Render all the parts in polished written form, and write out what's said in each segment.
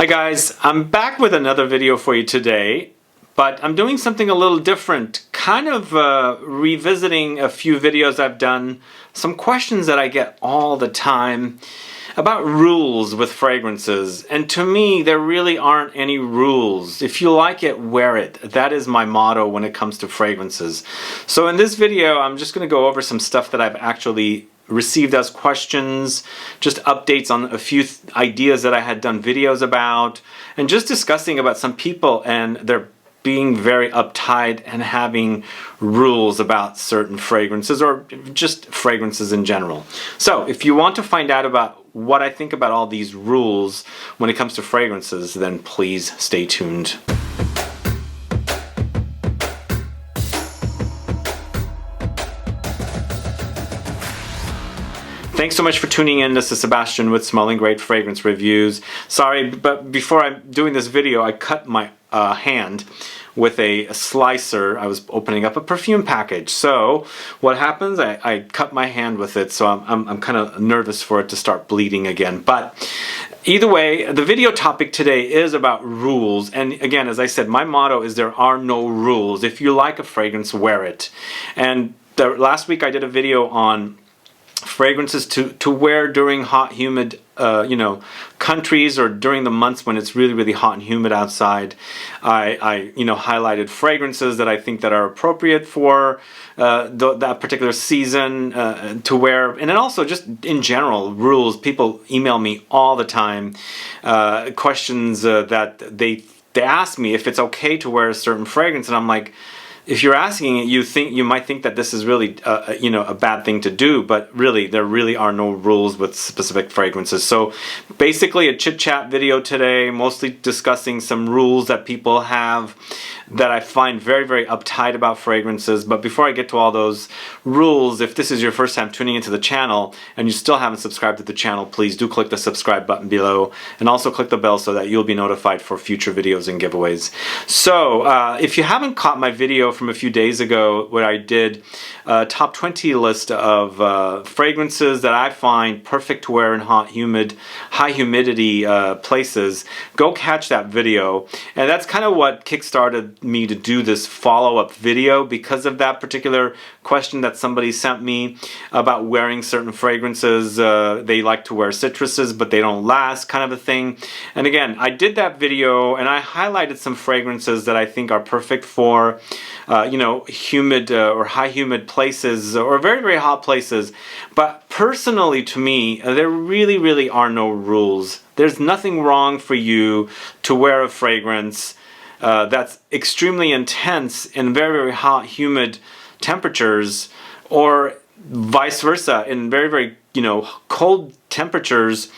Hi guys, I'm back with another video for you today, but I'm doing something a little different, kind of revisiting a few videos I've done, some questions that I get all the time about rules with fragrances. And to me, there really aren't any rules. If you like it, wear it. That is my motto when it comes to fragrances. So in this video, I'm just going to go over some stuff that I've actually received as questions, just updates on a few ideas that I had done videos about, and just discussing about some people and their being very uptight and having rules about certain fragrances or just fragrances in general. So if you want to find out about what I think about all these rules when it comes to fragrances, then please stay tuned. Thanks so much for tuning in. This is Sebastian with Smelling Great Fragrance Reviews. Sorry, but before I'm doing this video, I cut my hand with a slicer. I was opening up a perfume package. So what happens? I cut my hand with it, so I'm kind of nervous for it to start bleeding again. But either way, the video topic today is about rules. And again, as I said, my motto is there are no rules. If you like a fragrance, wear it. And last week I did a video on fragrances to wear during hot, humid, countries, or during the months when it's really hot and humid outside. I highlighted fragrances that I think that are appropriate for that particular season to wear, and then also just in general rules. People email me all the time questions that they ask me if it's okay to wear a certain fragrance, and I'm like, if you're asking it, you might think that this is really a bad thing to do, but really there really are no rules with specific fragrances. So basically a chit-chat video today, mostly discussing some rules that people have that I find very uptight about fragrances. But before I get to all those rules, if this is your first time tuning into the channel and you still haven't subscribed to the channel, please do click the subscribe button below, and also click the bell so that you'll be notified for future videos and giveaways. So if you haven't caught my video from a few days ago where I did a top 20 list of fragrances that I find perfect to wear in hot, humid, high humidity places, go catch that video. And that's kind of what kickstarted me to do this follow-up video, because of that particular question that somebody sent me about wearing certain fragrances. They like to wear citruses but they don't last, kind of a thing. And again, I did that video and I highlighted some fragrances that I think are perfect for humid or high humid places or very hot places. But personally, to me, there really are no rules. There's nothing wrong for you to wear a fragrance that's extremely intense in very hot, humid temperatures, or vice versa in very cold temperatures,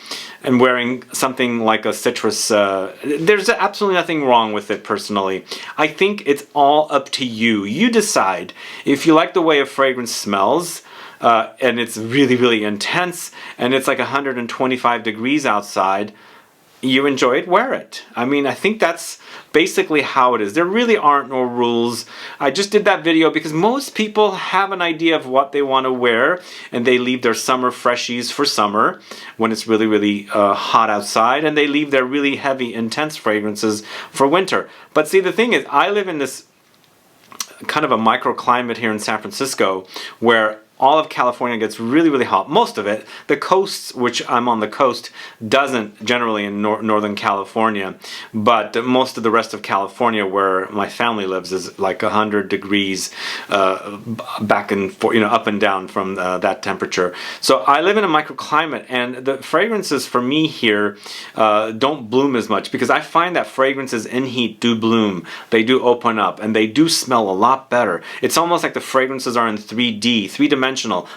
and wearing something like a citrus. There's absolutely nothing wrong with it personally. I think it's all up to you. You decide if you like the way a fragrance smells, and it's really intense, and it's like 125 degrees outside. You enjoy it, wear it. I mean, I think that's basically how it is. There really aren't no rules. I just did that video because most people have an idea of what they want to wear, and they leave their summer freshies for summer when it's really hot outside, and they leave their really heavy, intense fragrances for winter. But see, the thing is, I live in this kind of a microclimate here in San Francisco where all of California gets really hot. Most of it. The coasts, which I'm on the coast, doesn't generally in Northern California, but most of the rest of California, where my family lives, is like 100 degrees back and forth, up and down from that temperature. So I live in a microclimate, and the fragrances for me here don't bloom as much, because I find that fragrances in heat do bloom. They do open up, and they do smell a lot better. It's almost like the fragrances are in 3D, three-dimensional.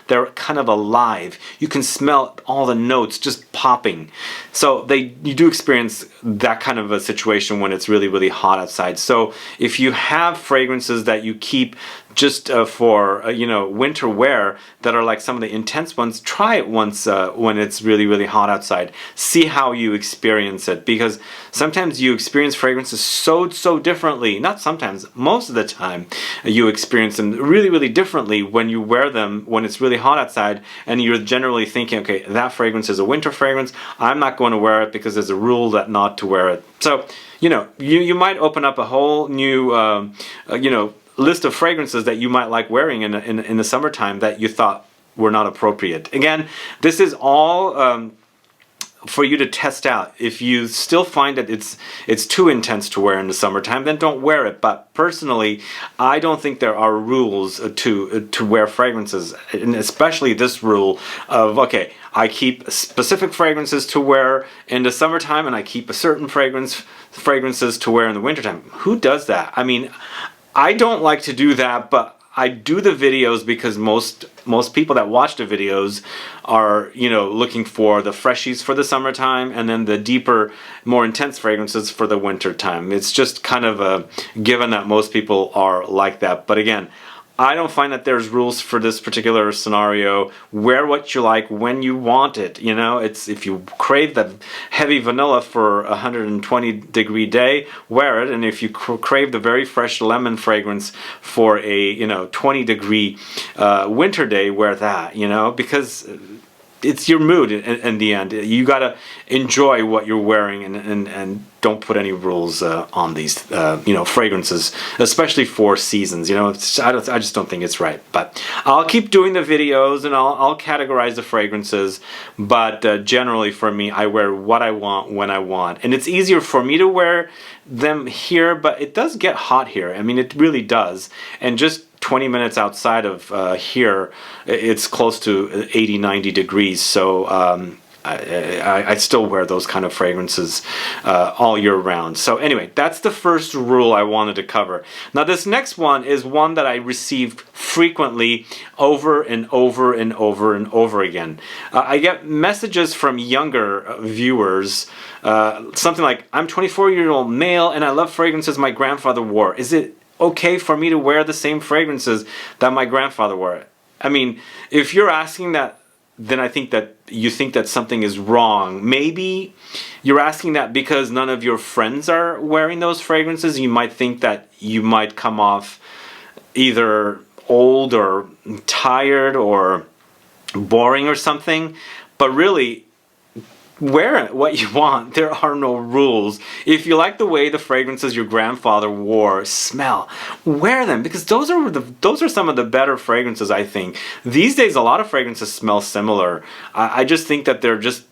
They're kind of alive. You can smell all the notes just popping. So you do experience that kind of a situation when it's really hot outside. So if you have fragrances that you keep just for winter wear that are like some of the intense ones. Try it once when it's really, really hot outside. See how you experience it, because sometimes you experience fragrances so differently. Not sometimes, most of the time you experience them really, really differently when you wear them when it's really hot outside, and you're generally thinking, okay, that fragrance is a winter fragrance, I'm not going to wear it because there's a rule that not to wear it. So you might open up a whole new list of fragrances that you might like wearing in the summertime that you thought were not appropriate. Again, this is all for you to test out. If you still find that it's too intense to wear in the summertime, then don't wear it. But personally, I don't think there are rules to wear fragrances, and especially this rule of, okay, I keep specific fragrances to wear in the summertime, and I keep a certain fragrances to wear in the wintertime. Who does that? I mean, I don't like to do that, but I do the videos because most people that watch the videos are looking for the freshies for the summertime, and then the deeper, more intense fragrances for the winter time. It's just kind of a given that most people are like that. But again, I don't find that there's rules for this particular scenario. Wear what you like when you want it. It's, if you crave the heavy vanilla for a 120-degree day, wear it. And if you crave the very fresh lemon fragrance for a 20-degree winter day, wear that. Because it's your mood in the end. You gotta enjoy what you're wearing, and don't put any rules on these fragrances, especially for seasons. I just don't think it's right. But I'll keep doing the videos, and I'll categorize the fragrances. But generally, for me, I wear what I want when I want, and it's easier for me to wear them here. But it does get hot here. I mean, it really does. And just 20 minutes outside of here, it's close to 80-90 degrees. So I still wear those kind of fragrances all year round. So anyway, that's the first rule I wanted to cover. Now this next one is one that I received frequently, over and over and over and over again. I get messages from younger viewers, something like, I'm 24-year-old male and I love fragrances my grandfather wore. Is it okay for me to wear the same fragrances that my grandfather wore? I mean, if you're asking that, then I think that you think that something is wrong. Maybe you're asking that because none of your friends are wearing those fragrances. You might think that you might come off either old or tired or boring or something. But really, wear what you want. There are no rules. If you like the way the fragrances your grandfather wore smell, wear them, because those are some of the better fragrances, I think. These days a lot of fragrances smell similar. I just think that they're just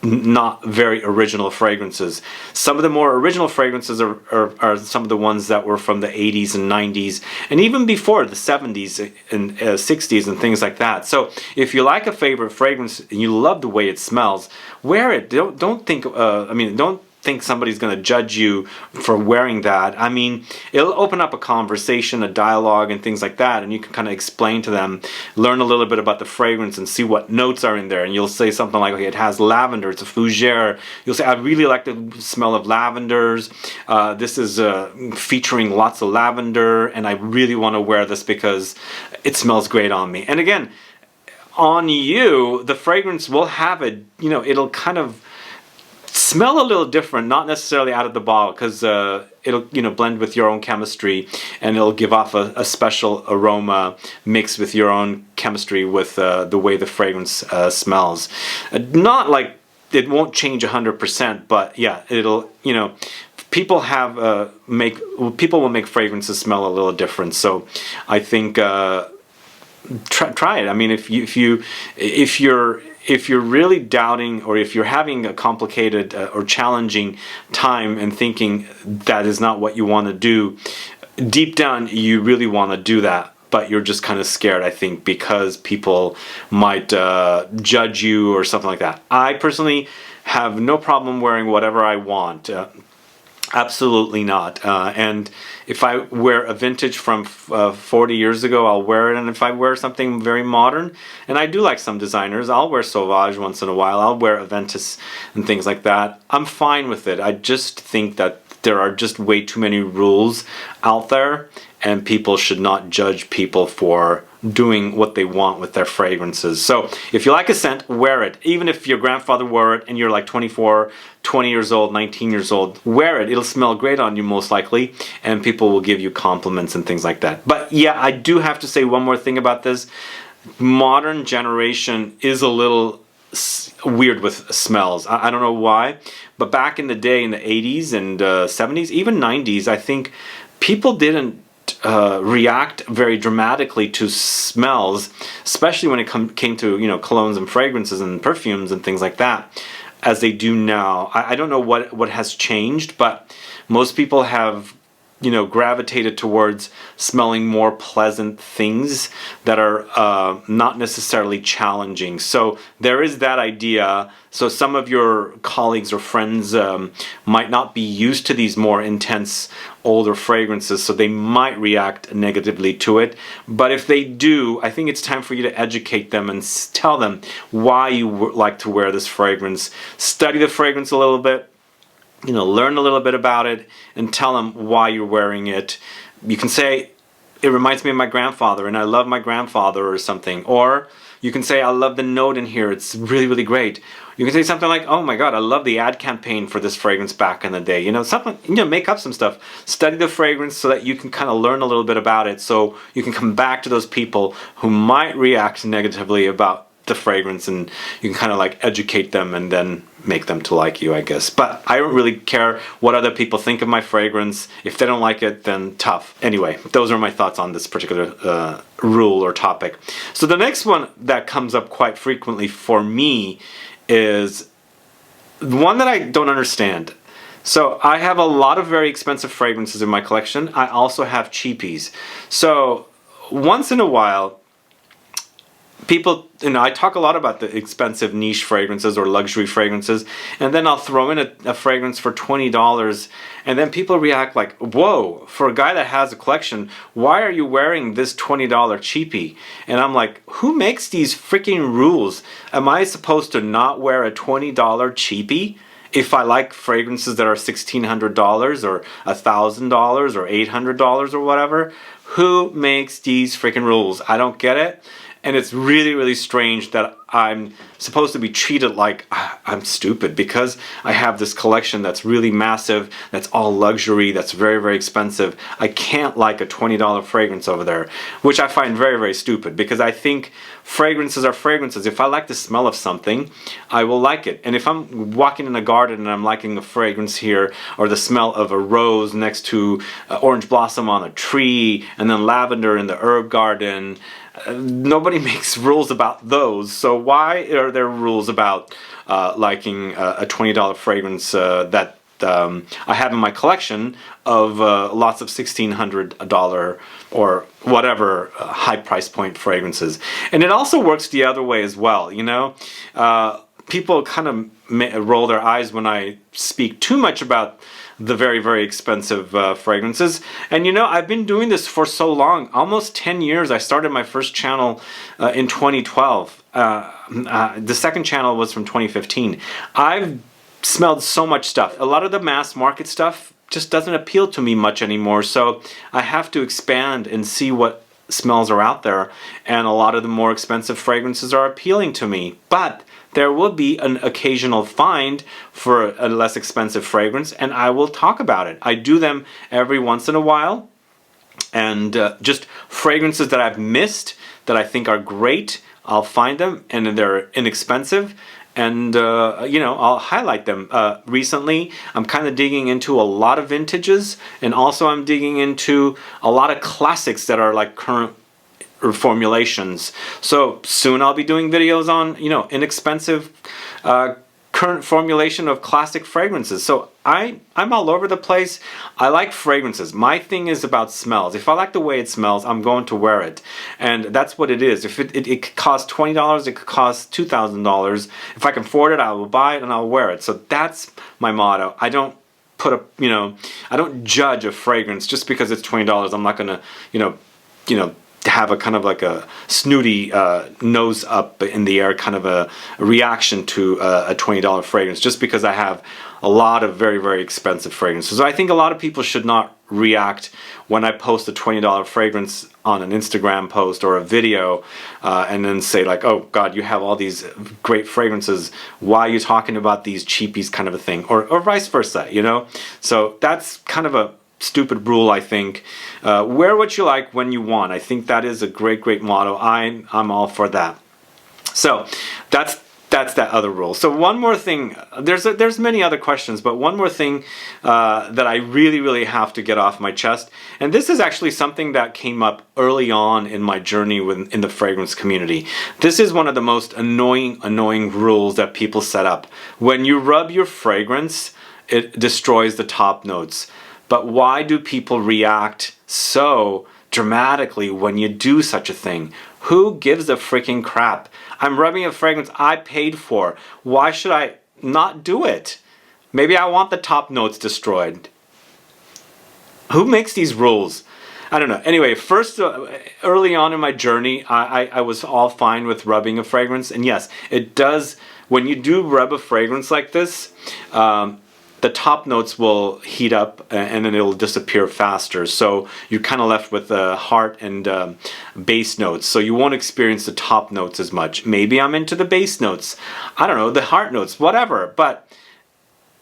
not very original fragrances. Some of the more original fragrances are some of the ones that were from the 80s and 90s, and even before the 70s and 60s and things like that. So if you like a favorite fragrance and you love the way it smells, wear it. Don't think don't think somebody's going to judge you for wearing that. I mean, it'll open up a conversation, a dialogue, and things like that, and you can kind of explain to them, learn a little bit about the fragrance and see what notes are in there. And you'll say something like, okay, it has lavender, it's a fougere. You'll say, I really like the smell of lavenders. This is featuring lots of lavender, and I really want to wear this because it smells great on me. And again, on you, the fragrance will have it'll kind of smell a little different, not necessarily out of the bottle, because it'll blend with your own chemistry, and it'll give off a special aroma mixed with your own chemistry with the way the fragrance smells. Not like it won't change 100%, but yeah, it'll people will make fragrances smell a little different. So I think try it. I mean, if you're really doubting, or if you're having a complicated or challenging time and thinking that is not what you want to do, deep down you really want to do that, but you're just kind of scared, I think, because people might judge you or something like that. I personally have no problem wearing whatever I want. Absolutely not. And if I wear a vintage from 40 years ago, I'll wear it. And if I wear something very modern, and I do like some designers, I'll wear Sauvage once in a while. I'll wear Aventus and things like that. I'm fine with it. I just think that there are just way too many rules out there, and people should not judge people for doing what they want with their fragrances. So if you like a scent, wear it. Even if your grandfather wore it and you're like 24, 20 years old, 19 years old, wear it. It'll smell great on you most likely, and people will give you compliments and things like that. But yeah, I do have to say one more thing about this. Modern generation is a little weird with smells. I don't know why, but back in the day, in the 80s and 70s, even 90s, I think people didn't react very dramatically to smells, especially when it came to, you know, colognes and fragrances and perfumes and things like that, as they do now. I don't know what has changed, but most people have, you know, gravitated towards smelling more pleasant things that are not necessarily challenging. So there is that idea. So some of your colleagues or friends might not be used to these more intense older fragrances, so they might react negatively to it. But if they do, I think it's time for you to educate them and tell them why you like to wear this fragrance. Study the fragrance a little bit, you know, learn a little bit about it, and tell them why you're wearing it. You can say, it reminds me of my grandfather and I love my grandfather, or something. Or you can say, I love the note in here, it's really, really great. You can say something like, oh my god, I love the ad campaign for this fragrance back in the day. You know, something, you know, make up some stuff. Study the fragrance so that you can kind of learn a little bit about it, so you can come back to those people who might react negatively about the fragrance, and you can kind of like educate them and then make them to like you, I guess. But I don't really care what other people think of my fragrance. If they don't like it, then tough. Anyway, those are my thoughts on this particular rule or topic. So the next one that comes up quite frequently for me is one that I don't understand. So I have a lot of very expensive fragrances in my collection. I also have cheapies. So once in a while, people, you know, I talk a lot about the expensive niche fragrances or luxury fragrances, and then I'll throw in a fragrance for $20, and then people react like, whoa, for a guy that has a collection, why are you wearing this $20 cheapie? And I'm like, who makes these freaking rules? Am I supposed to not wear a $20 cheapie if I like fragrances that are $1,600 or $1,000 or $800 or whatever? Who makes these freaking rules? I don't get it. And it's really, really strange that I'm supposed to be treated like I'm stupid because I have this collection that's really massive, that's all luxury, that's very, very expensive. I can't like a $20 fragrance over there, which I find very, very stupid, because I think fragrances are fragrances. If I like the smell of something, I will like it. And if I'm walking in a garden and I'm liking a fragrance here, or the smell of a rose next to orange blossom on a tree, and then lavender in the herb garden, nobody makes rules about those. So why are there rules about liking a $20 fragrance that I have in my collection of lots of $1,600 or whatever high price point fragrances? And it also works the other way as well, you know. People kind of roll their eyes when I speak too much about the very, very expensive fragrances. And you know, I've been doing this for so long, almost 10 years. I started my first channel in 2012. The second channel was from 2015. I've smelled so much stuff. A lot of the mass market stuff just doesn't appeal to me much anymore, so I have to expand and see what smells are out there, and a lot of the more expensive fragrances are appealing to me. But there will be an occasional find for a less expensive fragrance, and I will talk about it. I do them every once in a while, and just fragrances that I've missed that I think are great, I'll find them, and they're inexpensive, and you know, I'll highlight them. Recently, I'm kind of digging into a lot of vintages, and also I'm digging into a lot of classics that are like current formulations. So soon I'll be doing videos on, you know, inexpensive current formulation of classic fragrances. So I'm all over the place. I like fragrances. My thing is about smells. If I like the way it smells, I'm going to wear it. And that's what it is. If it could cost $20, it could cost $2,000. If I can afford it, I will buy it and I'll wear it. So that's my motto. I don't put a, you know, I don't judge a fragrance just because it's $20. I'm not gonna, you know, have a kind of like a snooty nose up in the air kind of a reaction to a $20 fragrance, just because I have a lot of very, very expensive fragrances. So I think a lot of people should not react when I post a $20 fragrance on an Instagram post or a video and then say like, oh God, you have all these great fragrances, why are you talking about these cheapies, kind of a thing, or vice versa, you know? So that's kind of a stupid rule, I think. Wear what you like when you want. I think that is a great motto. I'm all for that. So that's that other rule. So one more thing, there's many other questions, but one more thing that I really have to get off my chest, and this is actually something that came up early on in my journey in the fragrance community. This is one of the most annoying rules that people set up. When you rub your fragrance, it destroys the top notes. But why do people react so dramatically when you do such a thing? Who gives a freaking crap? I'm rubbing a fragrance I paid for. Why should I not do it? Maybe I want the top notes destroyed. Who makes these rules? I don't know. Anyway, first, early on in my journey, I was all fine with rubbing a fragrance. And yes, it does, when you do rub a fragrance like this, the top notes will heat up and then it'll disappear faster. So you're kind of left with the heart and base notes. So you won't experience the top notes as much. Maybe I'm into the base notes. I don't know, the heart notes, whatever. But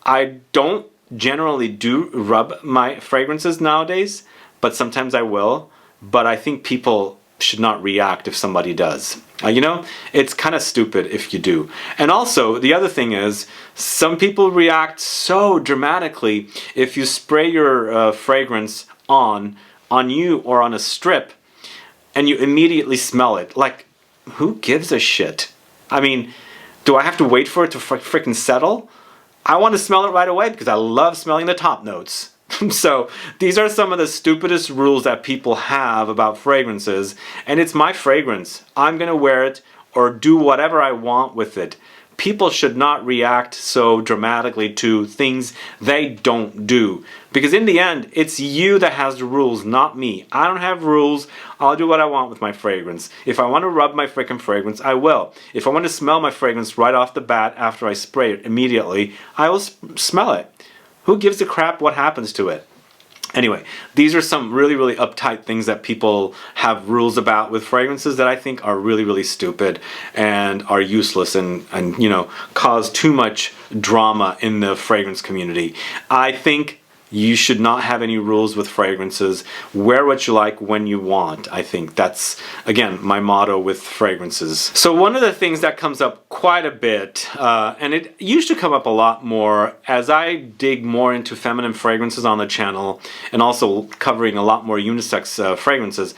I don't generally do rub my fragrances nowadays, but sometimes I will. But I think people should not react if somebody does. You know, it's kind of stupid if you do. And also, the other thing is, some people react so dramatically if you spray your fragrance on you or on a strip and you immediately smell it. Like, who gives a shit? I mean, do I have to wait for it to freaking settle? I want to smell it right away because I love smelling the top notes. So these are some of the stupidest rules that people have about fragrances, and it's my fragrance. I'm gonna wear it or do whatever I want with it. People should not react so dramatically to things they don't do, because in the end it's you that has the rules, not me. I don't have rules. I'll do what I want with my fragrance. If I want to rub my freaking fragrance, I will. If I want to smell my fragrance right off the bat after I spray it immediately, I will smell it. Who gives a crap what happens to it? Anyway, these are some really uptight things that people have rules about with fragrances that I think are really stupid and are useless and you know, cause too much drama in the fragrance community. I think you should not have any rules with fragrances. Wear what you like when you want. I think that's, again, my motto with fragrances. So one of the things that comes up quite a bit, and it used to come up a lot more as I dig more into feminine fragrances on the channel and also covering a lot more unisex fragrances,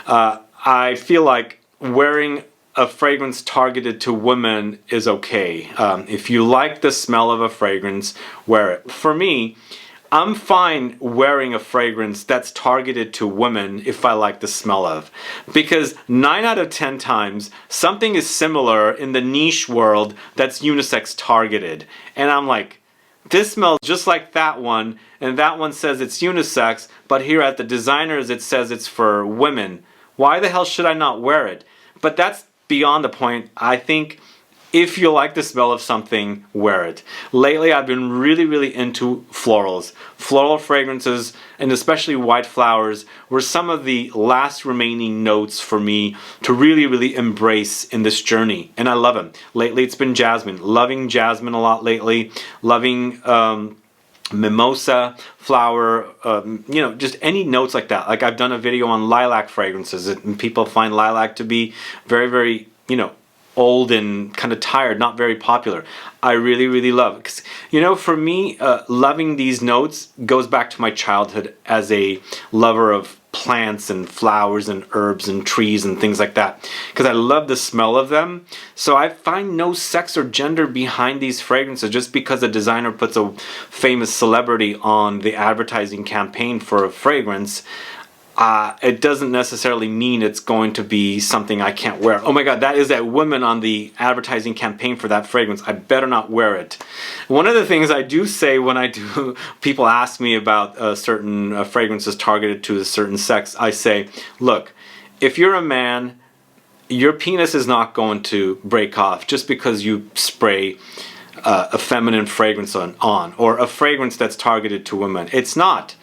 I feel like wearing a fragrance targeted to women is okay. If you like the smell of a fragrance, wear it. For me, I'm fine wearing a fragrance that's targeted to women if I like the smell of, because 9 out of 10 times something is similar in the niche world that's unisex targeted, and I'm like, this smells just like that one, and that one says it's unisex, but here at the designers it says it's for women. Why the hell should I not wear it? But that's beyond the point. I think if you like the smell of something, wear it. Lately, I've been really into florals. Floral fragrances, and especially white flowers, were some of the last remaining notes for me to really embrace in this journey. And I love them. Lately, it's been jasmine. Loving jasmine a lot lately. Loving mimosa flower, you know, just any notes like that. Like, I've done a video on lilac fragrances, and people find lilac to be very, you know, old and kind of tired, not very popular. I really love it. 'Cause, you know, for me, loving these notes goes back to my childhood as a lover of plants and flowers and herbs and trees and things like that, because I love the smell of them. So I find no sex or gender behind these fragrances. Just because a designer puts a famous celebrity on the advertising campaign for a fragrance, it doesn't necessarily mean it's going to be something I can't wear. Oh my god, that is that woman on the advertising campaign for that fragrance. I better not wear it. One of the things I do say when I do, people ask me about certain fragrances targeted to a certain sex, I say, look, if you're a man, your penis is not going to break off just because you spray a feminine fragrance on, or a fragrance that's targeted to women. It's not.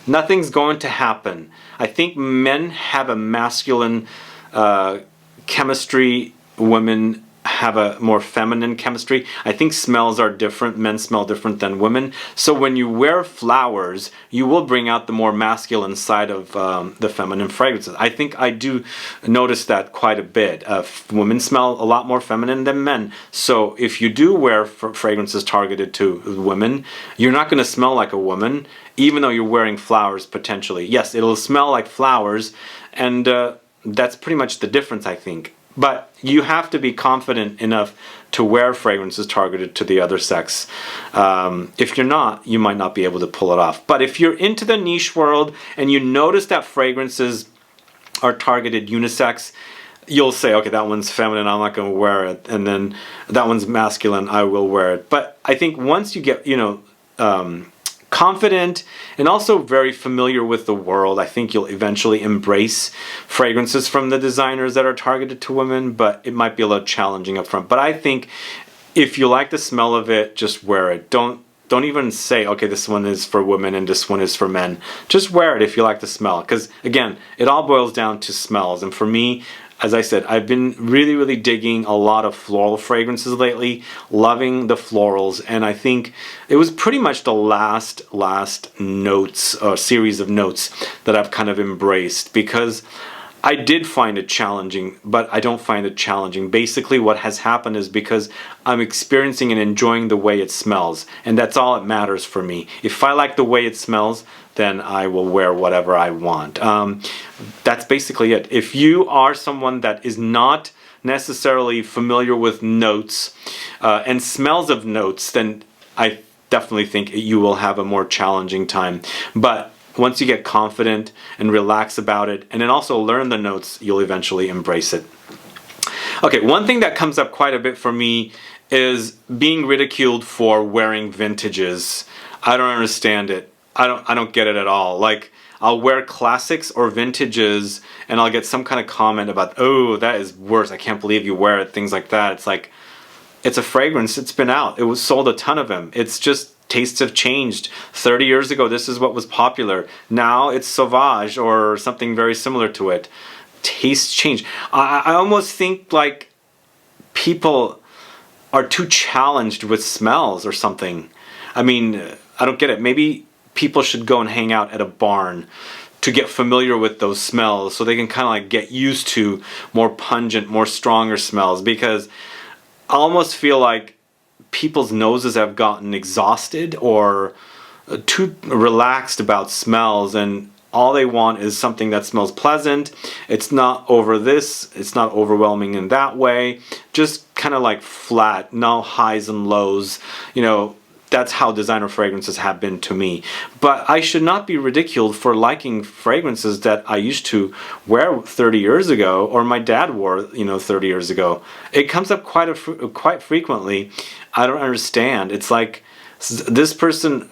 Nothing's going to happen. I think men have a masculine chemistry, women have a more feminine chemistry. I think smells are different. Men smell different than women. So when you wear flowers, you will bring out the more masculine side of the feminine fragrances. I think I do notice that quite a bit. Women smell a lot more feminine than men. So if you do wear fragrances targeted to women, you're not going to smell like a woman, even though you're wearing flowers potentially. Yes, it'll smell like flowers, and that's pretty much the difference, I think. But you have to be confident enough to wear fragrances targeted to the other sex. If you're not, you might not be able to pull it off. But if you're into the niche world and you notice that fragrances are targeted unisex, you'll say, okay, that one's feminine, I'm not going to wear it. And then that one's masculine, I will wear it. But I think once you get, confident and also very familiar with the world, I think you'll eventually embrace fragrances from the designers that are targeted to women, but it might be a little challenging up front. But I think if you like the smell of it, just wear it. Don't even say, okay, this one is for women and this one is for men. Just wear it if you like the smell, because again, it all boils down to smells. And for me, as I said, I've been really digging a lot of floral fragrances lately, loving the florals, and I think it was pretty much the last notes, or series of notes that I've kind of embraced, because I did find it challenging, but I don't find it challenging. Basically what has happened is because I'm experiencing and enjoying the way it smells, and that's all that matters for me. If I like the way it smells, then I will wear whatever I want. That's basically it. If you are someone that is not necessarily familiar with notes and smells of notes, then I definitely think you will have a more challenging time. But once you get confident and relax about it, and then also learn the notes, you'll eventually embrace it. Okay, one thing that comes up quite a bit for me is being ridiculed for wearing vintages. I don't understand it. I don't get it at all. Like, I'll wear classics or vintages and I'll get some kind of comment about, oh, that is worse, I can't believe you wear it, things like that. It's like, it's a fragrance, it's been out, it was sold a ton of them. It's just, tastes have changed. 30 years ago, this is what was popular. Now it's Sauvage or something very similar to it. Tastes change. I almost think like people are too challenged with smells or something. I mean, I don't get it. Maybe people should go and hang out at a barn to get familiar with those smells so they can kind of like get used to more pungent, more stronger smells, because I almost feel like people's noses have gotten exhausted or too relaxed about smells, and all they want is something that smells pleasant. It's not over this, it's not overwhelming in that way, just kind of like flat, no highs and lows. That's how designer fragrances have been to me. But I should not be ridiculed for liking fragrances that I used to wear 30 years ago, or my dad wore, 30 years ago. It comes up quite frequently. I don't understand. It's like this person,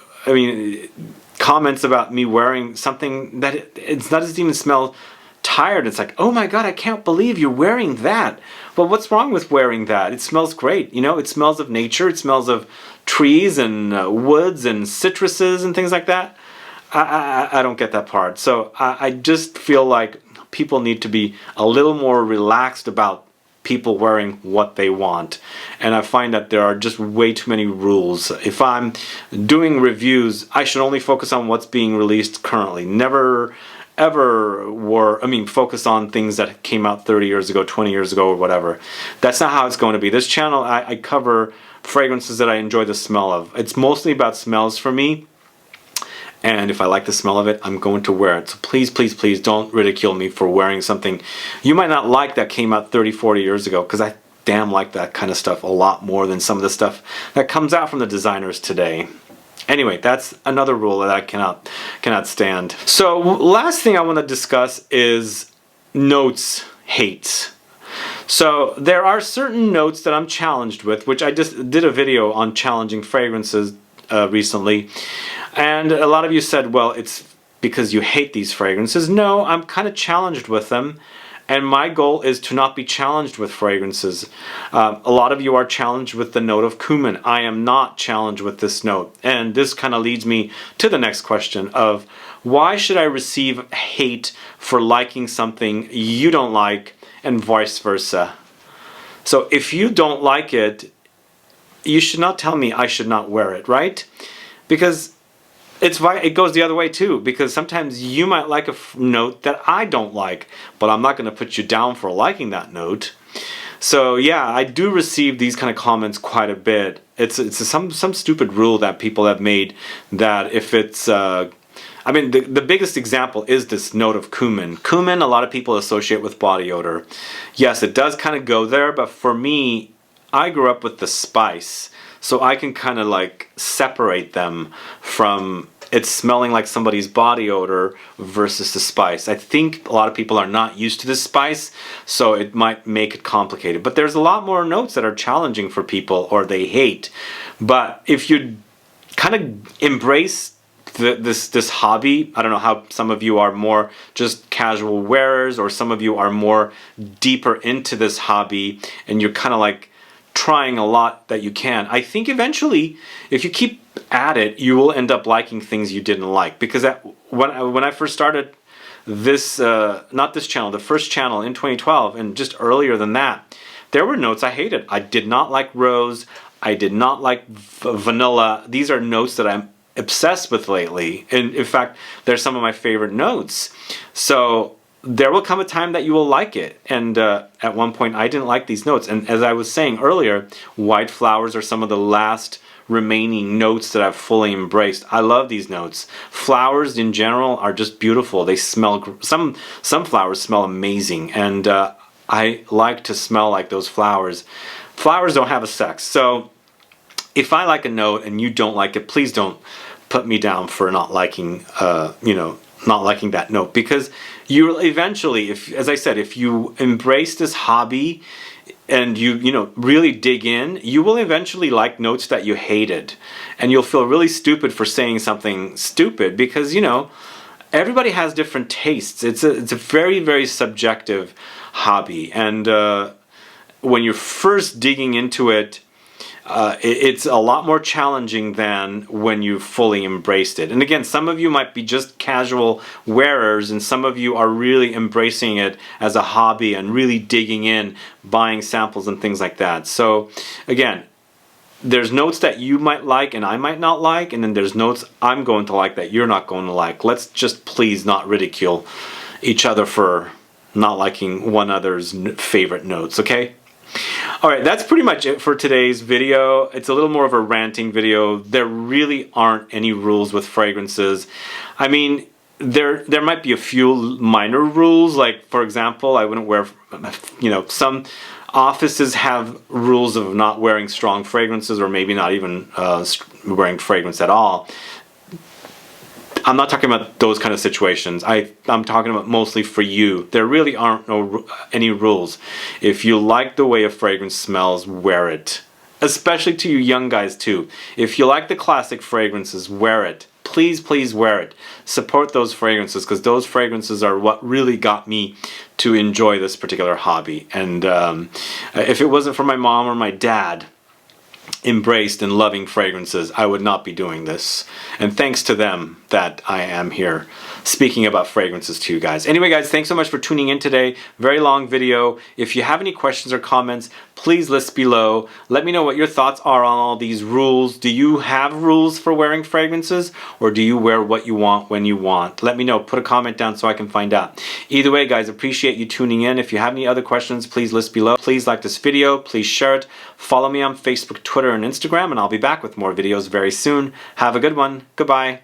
comments about me wearing something that it doesn't even smell tired. It's like, oh my god, I can't believe you're wearing that. Well, what's wrong with wearing that? It smells great. It smells of nature. It smells of trees and woods and citruses and things like that. I don't get that part. So I just feel like people need to be a little more relaxed about people wearing what they want. And I find that there are just way too many rules. If I'm doing reviews, I should only focus on what's being released currently. Never ever focus on things that came out 30 years ago, 20 years ago, or whatever. That's not how it's going to be. This channel, I cover fragrances that I enjoy the smell of. It's mostly about smells for me, and if I like the smell of it, I'm going to wear it. So please, please, please don't ridicule me for wearing something you might not like that came out 30, 40 years ago, because I damn like that kind of stuff a lot more than some of the stuff that comes out from the designers today. Anyway, that's another rule that I cannot stand. So last thing I want to discuss is notes hates. So there are certain notes that I'm challenged with, which I just did a video on challenging fragrances recently, and a lot of you said, well, it's because you hate these fragrances. No, I'm kind of challenged with them, And my goal is to not be challenged with fragrances. A lot of you are challenged with the note of cumin. I am not challenged with this note. And this kind of leads me to the next question of, why should I receive hate for liking something you don't like, and vice versa? So if you don't like it, you should not tell me I should not wear it, right? Because it goes the other way too, because sometimes you might like a note that I don't like, but I'm not going to put you down for liking that note. So yeah, I do receive these kind of comments quite a bit. It's some stupid rule that people have made that if it's I mean, the biggest example is this note of cumin. Cumin, a lot of people associate with body odor. Yes, it does kind of go there, but for me, I grew up with the spice, so I can kind of like separate them from it smelling like somebody's body odor versus the spice. I think a lot of people are not used to this spice, so it might make it complicated. But there's a lot more notes that are challenging for people or they hate. But if you kind of embrace this hobby, I don't know how some of you are more just casual wearers, or some of you are more deeper into this hobby and you're kind of like trying a lot that you can. I think eventually, if you keep at it, you will end up liking things you didn't like. Because when I first started this, not this channel, the first channel in 2012, and just earlier than that, there were notes I hated. I did not like rose. I did not like vanilla. These are notes that I'm obsessed with lately, and in fact they're some of my favorite notes. So there will come a time that you will like it, and at one point I didn't like these notes, and as I was saying earlier, white flowers are some of the last remaining notes that I've fully embraced. I love these notes. Flowers in general are just beautiful. They smell, some flowers smell amazing, and I like to smell like those flowers. Flowers don't have a sex, so if I like a note and you don't like it, please don't put me down for not liking, not liking that note, because you eventually, as I said, if you embrace this hobby and you really dig in, you will eventually like notes that you hated, and you'll feel really stupid for saying something stupid, because everybody has different tastes. It's a very, very subjective hobby, and when you're first digging into it, it's a lot more challenging than when you fully embraced it. And again, some of you might be just casual wearers, and some of you are really embracing it as a hobby and really digging in, buying samples and things like that. So again, there's notes that you might like and I might not like, and then there's notes I'm going to like that you're not going to like. Let's just please not ridicule each other for not liking one another's favorite notes, okay? Alright, that's pretty much it for today's video. It's a little more of a ranting video. There really aren't any rules with fragrances. I mean, there might be a few minor rules, like for example, I wouldn't wear, some offices have rules of not wearing strong fragrances, or maybe not even wearing fragrance at all. I'm not talking about those kind of situations. I'm talking about mostly for you. There really aren't any rules. If you like the way a fragrance smells, wear it. Especially to you young guys too. If you like the classic fragrances, wear it. Please, please wear it. Support those fragrances, because those fragrances are what really got me to enjoy this particular hobby. And if it wasn't for my mom or my dad embraced and loving fragrances, I would not be doing this. And thanks to them that I am here speaking about fragrances to you guys. Anyway guys, thanks so much for tuning in today. Very long video. If you have any questions or comments, please list below. Let me know what your thoughts are on all these rules. Do you have rules for wearing fragrances, or do you wear what you want when you want? Let me know. Put a comment down so I can find out. Either way guys, appreciate you tuning in. If you have any other questions, please list below. Please like this video. Please share it. Follow me on Facebook, Twitter, and Instagram, and I'll be back with more videos very soon. Have a good one. Goodbye.